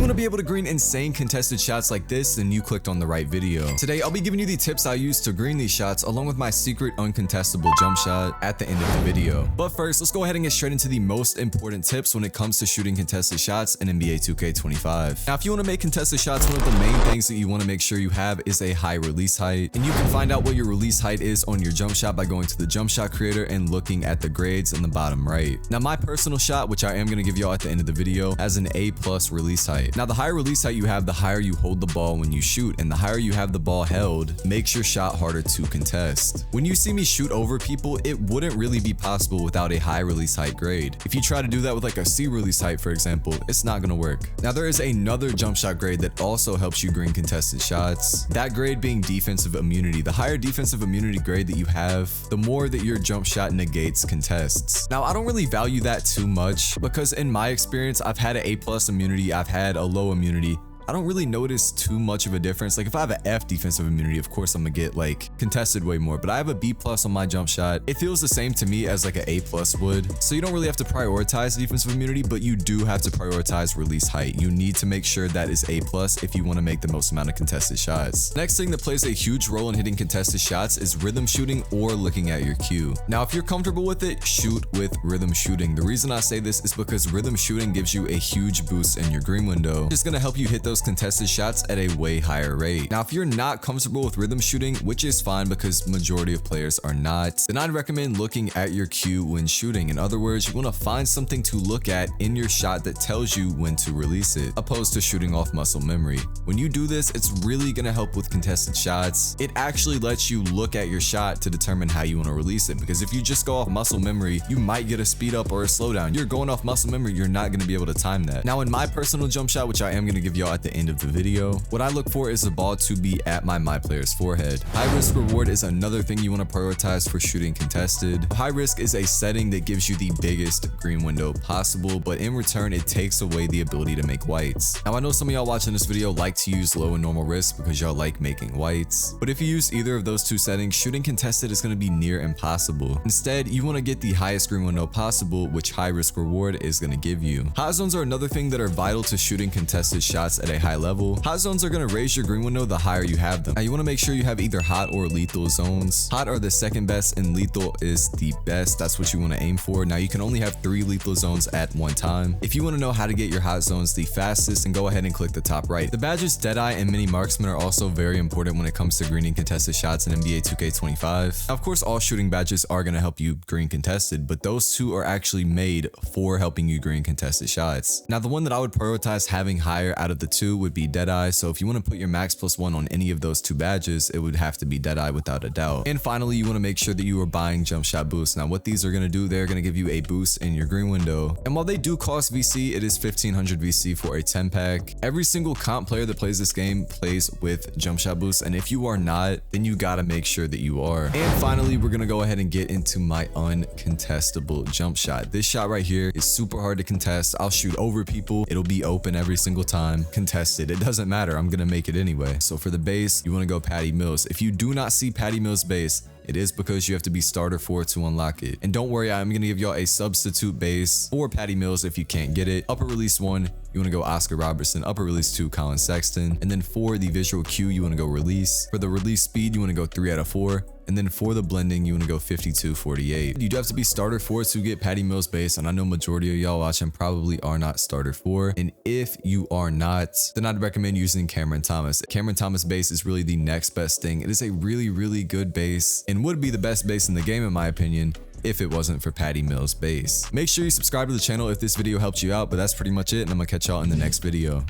want to be able to green insane contested shots like this, then you clicked on the right video. Today, I'll be giving you the tips I use to green these shots along with my secret uncontestable jump shot at the end of the video. But first, let's go ahead and get straight into the most important tips when it comes to shooting contested shots in NBA 2K25. Now, if you want to make contested shots, one of the main things that you want to make sure you have is a high release height. And you can find out what your release height is on your jump shot by going to the jump shot creator and looking at the grades in the bottom right. Now, my personal shot, which I am going to give y'all at the end of the video, has an A+ release height. Now, the higher release height you have, the higher you hold the ball when you shoot, and the higher you have the ball held makes your shot harder to contest. When you see me shoot over people, it wouldn't really be possible without a high release height grade. If you try to do that with like a C release height, for example, it's not going to work. Now, there is another jump shot grade that also helps you green contested shots. That grade being defensive immunity. The higher defensive immunity grade that you have, the more that your jump shot negates contests. Now, I don't really value that too much because in my experience, I've had an A+ immunity, I've had a low immunity. I don't really notice too much of a difference. Like if I have an F defensive immunity, of course I'm gonna get like contested way more, but I have a B+ on my jump shot. It feels the same to me as like an A+ would. So you don't really have to prioritize defensive immunity, but you do have to prioritize release height. You need to make sure that is A+ if you want to make the most amount of contested shots. Next thing that plays a huge role in hitting contested shots is rhythm shooting or looking at your cue. Now, if you're comfortable with it, shoot with rhythm shooting. The reason I say this is because rhythm shooting gives you a huge boost in your green window. It's gonna help you hit those contested shots at a way higher rate. Now, if you're not comfortable with rhythm shooting, which is fine because majority of players are not, then I'd recommend looking at your cue when shooting. In other words, you want to find something to look at in your shot that tells you when to release it, opposed to shooting off muscle memory. When you do this, it's really going to help with contested shots. It actually lets you look at your shot to determine how you want to release it, because if you just go off muscle memory, you might get a speed up or a slowdown. You're going off muscle memory, you're not going to be able to time that. Now, in my personal jump shot, which I am going to give y'all at the end of the video, what I look for is the ball to be at my player's forehead. High risk reward is another thing you want to prioritize for shooting contested. High risk is a setting that gives you the biggest green window possible, but in return it takes away the ability to make whites. Now, I know some of y'all watching this video like to use low and normal risk because y'all like making whites, but if you use either of those two settings, shooting contested is going to be near impossible. Instead, you want to get the highest green window possible, which high risk reward is going to give you. Hot zones are another thing that are vital to shooting contested shots at a high level. Hot zones are going to raise your green window the higher you have them. Now, you want to make sure you have either hot or lethal zones. Hot are the second best and lethal is the best. That's what you want to aim for. Now, you can only have 3 lethal zones at one time. If you want to know how to get your hot zones the fastest, then go ahead and click the top right. The badges Deadeye and Mini Marksman are also very important when it comes to greening contested shots in NBA 2K25. Now, of course, all shooting badges are going to help you green contested, but those two are actually made for helping you green contested shots. Now, the one that I would prioritize having higher out of the two would be Deadeye. So if you want to put your max +1 on any of those two badges, it would have to be Deadeye without a doubt. And finally, you want to make sure that you are buying jump shot boosts. Now, what these are going to do, they're going to give you a boost in your green window. And while they do cost VC, it is 1500 VC for a 10-pack. Every single comp player that plays this game plays with jump shot boosts. And if you are not, then you got to make sure that you are. And finally, we're going to go ahead and get into my uncontestable jump shot. This shot right here is super hard to contest. I'll shoot over people. It'll be open every single time. Contested. It doesn't matter. I'm going to make it anyway. So for the base, you want to go Patty Mills. If you do not see Patty Mills base, it is because you have to be starter 4 to unlock it. And don't worry, I'm going to give y'all a substitute base for Patty Mills if you can't get it. Upper release 1, you want to go Oscar Robertson. Upper release 2, Colin Sexton. And then for the visual cue, you want to go release. For the release speed, you want to go 3 out of 4. And then for the blending, you want to go 52-48. You do have to be starter 4 to get Patty Mills base. And I know majority of y'all watching probably are not starter 4. And if you are not, then I'd recommend using Cameron Thomas. Cameron Thomas base is really the next best thing. It is a really, really good base and would be the best base in the game, in my opinion, if it wasn't for Patty Mills base. Make sure you subscribe to the channel if this video helped you out, but that's pretty much it, and I'm gonna catch y'all in the next video.